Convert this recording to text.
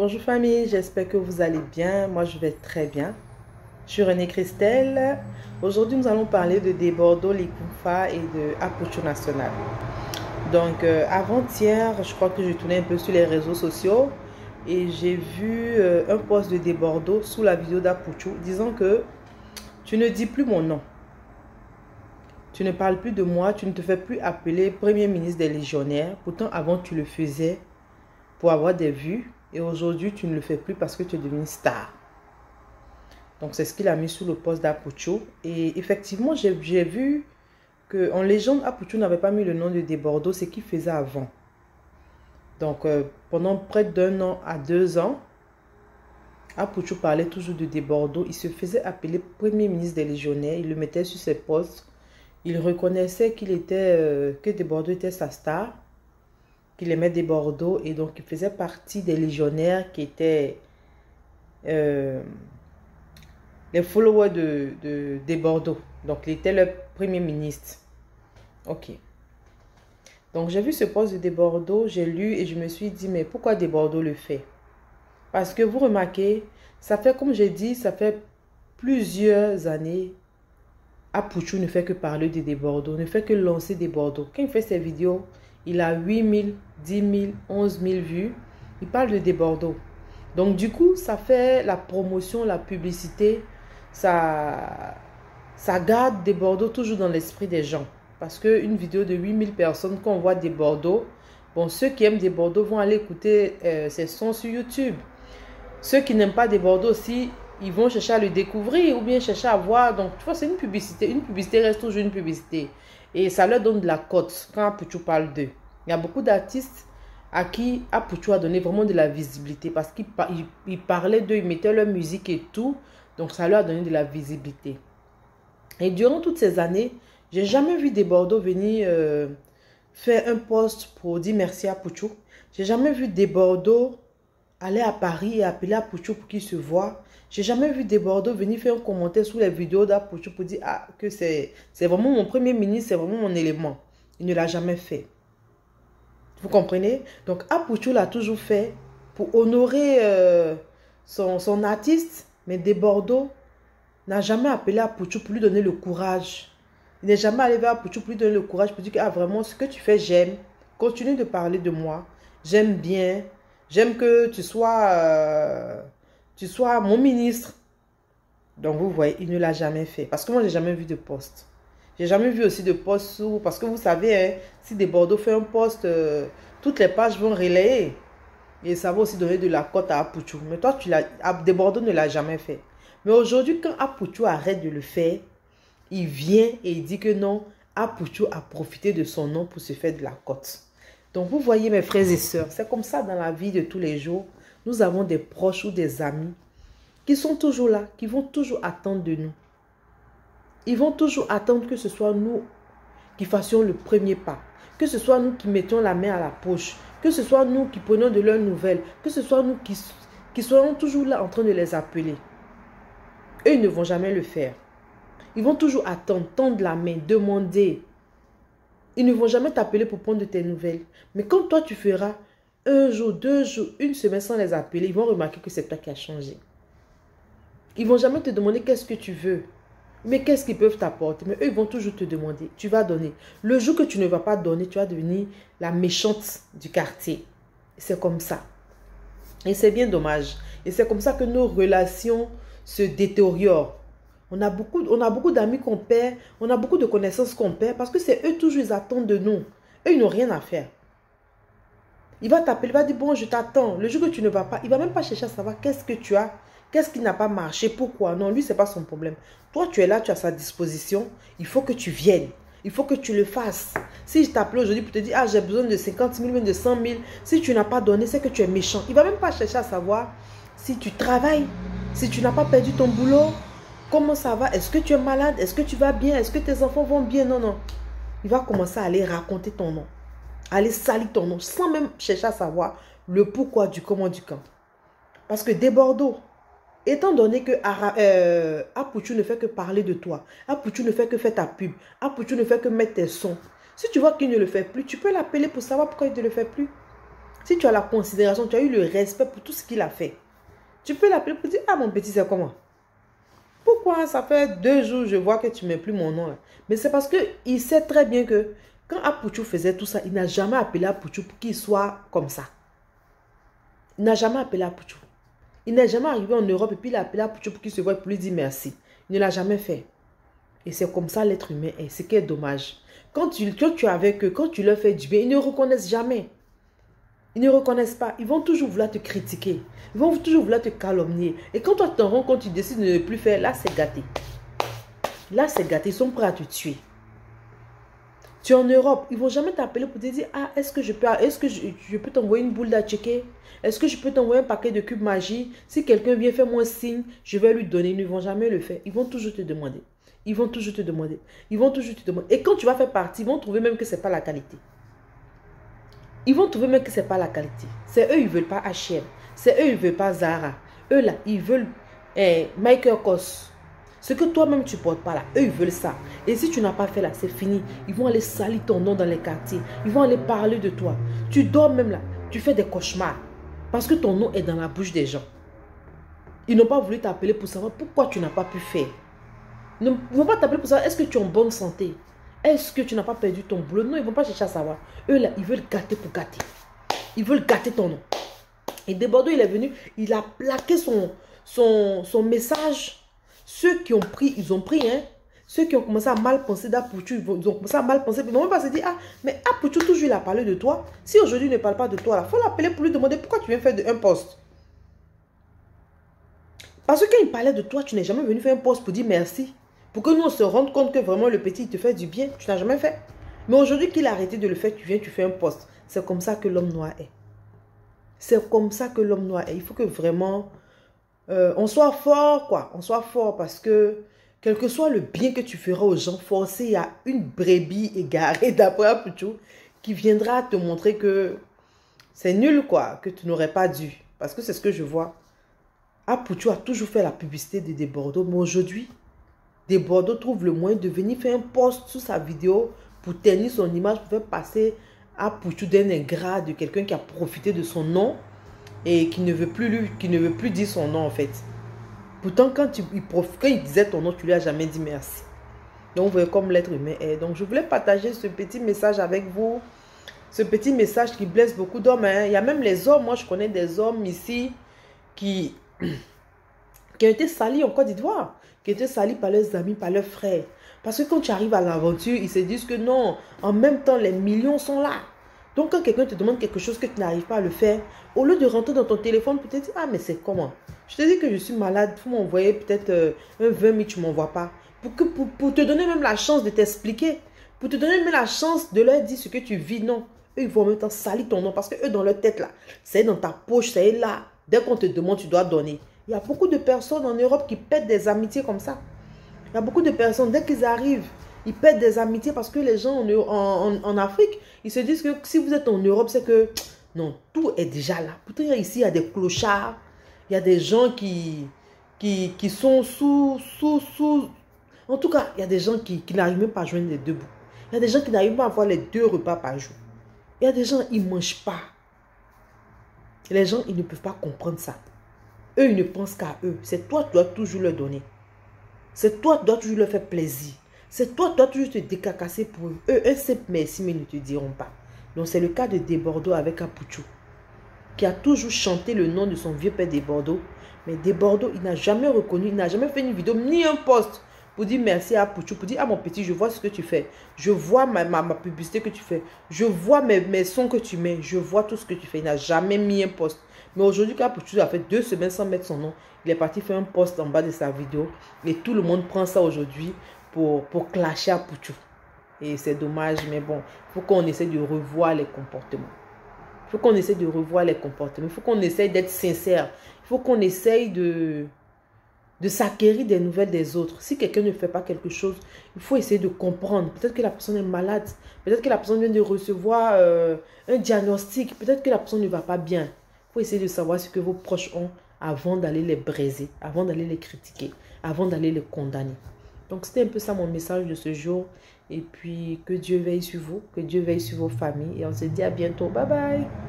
Bonjour famille, j'espère que vous allez bien. Moi, je vais très bien. Je suis Renée Christelle. Aujourd'hui, nous allons parler de Desbordeaux, Licoumfa et de Apuchu National. Donc, avant-hier, je crois que je tournais un peu sur les réseaux sociaux et j'ai vu un post de Desbordeaux sous la vidéo d'Apuchu disant que tu ne dis plus mon nom. Tu ne parles plus de moi, tu ne te fais plus appeler Premier ministre des Légionnaires. Pourtant, avant, tu le faisais pour avoir des vues. Et aujourd'hui, tu ne le fais plus parce que tu es devenu star. Donc, c'est ce qu'il a mis sous le poste d'Apuchu. Et effectivement, j'ai vu qu'en légende, Apuchu n'avait pas mis le nom de Desbordeaux, ce qu'il faisait avant. Donc, pendant près d'1 an à 2 ans, Apuchu parlait toujours de Desbordeaux. Il se faisait appeler Premier ministre des Légionnaires. Il le mettait sur ses postes. Il reconnaissait que Desbordeaux était sa star, qu'il aimait Desbordeaux, et donc il faisait partie des légionnaires qui étaient les followers de Desbordeaux. Donc il était le premier ministre. Ok. Donc j'ai vu ce poste de Desbordeaux, j'ai lu et je me suis dit, mais pourquoi Desbordeaux le fait? Parce que vous remarquez, ça fait, comme j'ai dit, ça fait plusieurs années, Apuchu ne fait que parler de Desbordeaux, ne fait que lancer Desbordeaux. Quand il fait ses vidéos, il a 8 000, 10 000, 11 000 vues. Il parle de Desbordeaux. Donc du coup, ça fait la promotion, la publicité. Ça garde Desbordeaux toujours dans l'esprit des gens. Parce qu'une vidéo de 8 000 personnes, quand on voit Desbordeaux, bon, ceux qui aiment Desbordeaux vont aller écouter ses sons sur YouTube. Ceux qui n'aiment pas Desbordeaux aussi, ils vont chercher à le découvrir ou bien chercher à voir. Donc, tu vois, c'est une publicité. Une publicité reste toujours une publicité. Et ça leur donne de la cote quand Apuchu parle d'eux. Il y a beaucoup d'artistes à qui Apuchu a donné vraiment de la visibilité parce qu'il parlait d'eux, ils mettaient leur musique et tout. Donc, ça leur a donné de la visibilité. Et durant toutes ces années, j'ai jamais vu Desbordeaux venir faire un post pour dire merci à Apuchu. J'ai jamais vu Desbordeaux aller à Paris et appeler Apuchu pour qu'il se voie. J'ai jamais vu Desbordeaux venir faire un commentaire sous les vidéos d'Apuchu pour dire que c'est vraiment mon premier ministre, c'est vraiment mon élément. Il ne l'a jamais fait. Vous comprenez? Donc Apuchu l'a toujours fait pour honorer son artiste, mais Desbordeaux n'a jamais appelé Apuchu pour lui donner le courage. Il n'est jamais allé vers Apuchu pour lui donner le courage, pour dire que vraiment ce que tu fais, j'aime. Continue de parler de moi. J'aime bien. J'aime que tu sois mon ministre. Donc, vous voyez, il ne l'a jamais fait. Parce que moi, je n'ai jamais vu de poste. J'ai jamais vu aussi de poste parce que vous savez, hein, si Desbordeaux fait un poste, toutes les pages vont relayer. Et ça va aussi donner de la cote à Apuchu. Mais toi, Desbordeaux ne l'a jamais fait. Mais aujourd'hui, quand Apuchu arrête de le faire, il vient et il dit que non, Apuchu a profité de son nom pour se faire de la cote. Donc, vous voyez, mes frères et sœurs, c'est comme ça dans la vie de tous les jours. Nous avons des proches ou des amis qui sont toujours là, qui vont toujours attendre de nous. Ils vont toujours attendre que ce soit nous qui fassions le premier pas, que ce soit nous qui mettions la main à la poche, que ce soit nous qui prenions de leurs nouvelles, que ce soit nous qui soyons toujours là en train de les appeler. Eux, ils ne vont jamais le faire. Ils vont toujours attendre, tendre la main, demander. Ils ne vont jamais t'appeler pour prendre de tes nouvelles. Mais quand toi, tu feras 1 jour, 2 jours, 1 semaine sans les appeler, ils vont remarquer que c'est toi qui as changé. Ils ne vont jamais te demander qu'est-ce que tu veux. Mais qu'est-ce qu'ils peuvent t'apporter? Mais eux, ils vont toujours te demander. Tu vas donner. Le jour que tu ne vas pas donner, tu vas devenir la méchante du quartier. C'est comme ça. Et c'est bien dommage. Et c'est comme ça que nos relations se détériorent. On a beaucoup d'amis qu'on perd. On a beaucoup de connaissances qu'on perd. Parce que c'est eux toujours, ils attendent de nous. Eux, ils n'ont rien à faire. Il va t'appeler, il va dire, bon, je t'attends. Le jour que tu ne vas pas, il ne va même pas chercher à savoir qu'est-ce que tu as. Qu'est-ce qui n'a pas marché? Pourquoi? Non, lui, ce n'est pas son problème. Toi, tu es là, tu as sa disposition. Il faut que tu viennes. Il faut que tu le fasses. Si je t'appelle aujourd'hui pour te dire, ah, j'ai besoin de 50 000, même de 100 000. Si tu n'as pas donné, c'est que tu es méchant. Il ne va même pas chercher à savoir si tu travailles, si tu n'as pas perdu ton boulot. Comment ça va? Est-ce que tu es malade? Est-ce que tu vas bien? Est-ce que tes enfants vont bien? Non, non. Il va commencer à aller raconter ton nom. Aller salir ton nom sans même chercher à savoir le pourquoi du comment du quand. Parce que Desbordeaux, étant donné que Apuchu ne fait que parler de toi, Apuchu ne fait que faire ta pub, Apuchu ne fait que mettre tes sons. Si tu vois qu'il ne le fait plus, tu peux l'appeler pour savoir pourquoi il ne le fait plus. Si tu as la considération, tu as eu le respect pour tout ce qu'il a fait, tu peux l'appeler pour dire, ah mon petit, c'est comment? Pourquoi ça fait 2 jours, je vois que tu ne mets plus mon nom là. Mais c'est parce qu'il sait très bien que quand Apouchou faisait tout ça, il n'a jamais appelé Apouchou pour qu'il soit comme ça. Il n'a jamais appelé Apouchou. Il n'est jamais arrivé en Europe et puis il a appelé Apouchou pour qu'il se voie pour lui dire merci. Il ne l'a jamais fait. Et c'est comme ça l'être humain est. Ce qui est dommage. Quand tu es avec eux, quand tu leur fais du bien, ils ne reconnaissent jamais. Ils ne reconnaissent pas. Ils vont toujours vouloir te critiquer. Ils vont toujours vouloir te calomnier. Et quand toi tu t'en rends compte, tu décides de ne plus faire, là c'est gâté. Là c'est gâté. Ils sont prêts à te tuer. Tu es en Europe, ils ne vont jamais t'appeler pour te dire, ah, est-ce que je peux t'envoyer une boule à checker? Est-ce que je peux t'envoyer un paquet de cubes magie? Si quelqu'un vient faire moi un signe, je vais lui donner. Ils ne vont jamais le faire. Ils vont toujours te demander. Ils vont toujours te demander. Ils vont toujours te demander. Et quand tu vas faire partie, ils vont trouver même que ce n'est pas la qualité. Ils vont trouver même que ce n'est pas la qualité. C'est eux, ils ne veulent pas H&M. C'est eux, ils ne veulent pas Zara. Eux, là, ils veulent Michael Kors. Ce que toi-même, tu ne portes pas là. Eux, ils veulent ça. Et si tu n'as pas fait là, c'est fini. Ils vont aller salir ton nom dans les quartiers. Ils vont aller parler de toi. Tu dors même là. Tu fais des cauchemars. Parce que ton nom est dans la bouche des gens. Ils n'ont pas voulu t'appeler pour savoir pourquoi tu n'as pas pu faire. Ils ne vont pas t'appeler pour savoir est-ce que tu es en bonne santé. Est-ce que tu n'as pas perdu ton boulot? Non, ils ne vont pas chercher à savoir. Eux là, ils veulent gâter pour gâter. Ils veulent gâter ton nom. Et Desbordeaux, il est venu, il a plaqué son message. Ceux qui ont pris, ils ont pris, hein. Ceux qui ont commencé à mal penser d'Apouchou, ils ont commencé à mal penser. Ils ne vont même pas se dire, ah, mais Apouchou, toujours il a parlé de toi. Si aujourd'hui il ne parle pas de toi, il faut l'appeler pour lui demander pourquoi tu viens faire un poste. Parce que quand il parlait de toi, tu n'es jamais venu faire un poste pour dire merci. Pour que nous, on se rende compte que vraiment le petit, il te fait du bien. Tu n'as jamais fait. Mais aujourd'hui qu'il a arrêté de le faire, tu viens, tu fais un poste. C'est comme ça que l'homme noir est. C'est comme ça que l'homme noir est. Il faut que vraiment... on soit fort, quoi. On soit fort parce que, quel que soit le bien que tu feras aux gens, forcé, il y a une brebis égarée d'après Apouchou qui viendra te montrer que c'est nul, quoi, que tu n'aurais pas dû. Parce que c'est ce que je vois. Apouchou a toujours fait la publicité de Desbordeaux, mais aujourd'hui, Desbordeaux trouve le moyen de venir faire un post sous sa vidéo pour ternir son image, pour faire passer Apouchou d'un ingrat, de quelqu'un qui a profité de son nom et qui ne veut plus dire son nom en fait. Pourtant, quand il disait ton nom, tu lui as jamais dit merci. Donc, vous voyez comme l'être humain est. Donc, je voulais partager ce petit message avec vous. Ce petit message qui blesse beaucoup d'hommes. Hein. Il y a même les hommes. Moi, je connais des hommes ici qui ont été salis en Côte d'Ivoire. Qui ont été salis par leurs amis, par leurs frères. Parce que quand tu arrives à l'aventure, ils se disent que non, en même temps, les millions sont là. Donc, quand quelqu'un te demande quelque chose que tu n'arrives pas à le faire, au lieu de rentrer dans ton téléphone pour te dire, ah, mais c'est comment? Je te dis que je suis malade, il faut m'envoyer peut-être un 20 000, tu ne m'envoies pas. Pour te donner même la chance de t'expliquer, pour te donner même la chance de leur dire ce que tu vis, non. Eux, ils vont en même temps salir ton nom parce que eux, dans leur tête, là, c'est dans ta poche, c'est là. Dès qu'on te demande, tu dois donner. Il y a beaucoup de personnes en Europe qui perdent des amitiés comme ça. Il y a beaucoup de personnes, dès qu'ils arrivent, ils perdent des amitiés parce que les gens en Afrique, ils se disent que si vous êtes en Europe, c'est que non, tout est déjà là. Pourtant, ici, il y a des clochards, il y a des gens qui sont sous... En tout cas, il y a des gens qui n'arrivent même pas à joindre les deux bouts. Il y a des gens qui n'arrivent pas à avoir les 2 repas par jour. Il y a des gens, ils ne mangent pas. Les gens, ils ne peuvent pas comprendre ça. Eux, ils ne pensent qu'à eux. C'est toi qui dois toujours leur donner. C'est toi qui dois toujours leur faire plaisir. C'est toi qui dois toujours te décacasser pour eux. Eux, un simple merci, mais ils ne te diront pas. Donc, c'est le cas de Desbordeaux avec Apouchou, qui a toujours chanté le nom de son vieux père Desbordeaux. Mais Desbordeaux, il n'a jamais reconnu, il n'a jamais fait une vidéo, ni un post pour dire merci à Apouchou, pour dire, ah mon petit, je vois ce que tu fais. Je vois ma publicité que tu fais. Je vois mes sons que tu mets. Je vois tout ce que tu fais. Il n'a jamais mis un post. Mais aujourd'hui, quand Apouchou a fait 2 semaines sans mettre son nom, il est parti faire un post en bas de sa vidéo. Et tout le monde prend ça aujourd'hui pour clasher Apouchou. Et c'est dommage, mais bon, il faut qu'on essaie de revoir les comportements. Il faut qu'on essaie de revoir les comportements. Il faut qu'on essaie d'être sincère. Il faut qu'on essaye de s'acquérir des nouvelles des autres. Si quelqu'un ne fait pas quelque chose, il faut essayer de comprendre. Peut-être que la personne est malade. Peut-être que la personne vient de recevoir un diagnostic. Peut-être que la personne ne va pas bien. Il faut essayer de savoir ce que vos proches ont avant d'aller les briser, avant d'aller les critiquer, avant d'aller les condamner. Donc, c'était un peu ça mon message de ce jour. Et puis, que Dieu veille sur vous, que Dieu veille sur vos familles. Et on se dit à bientôt. Bye bye.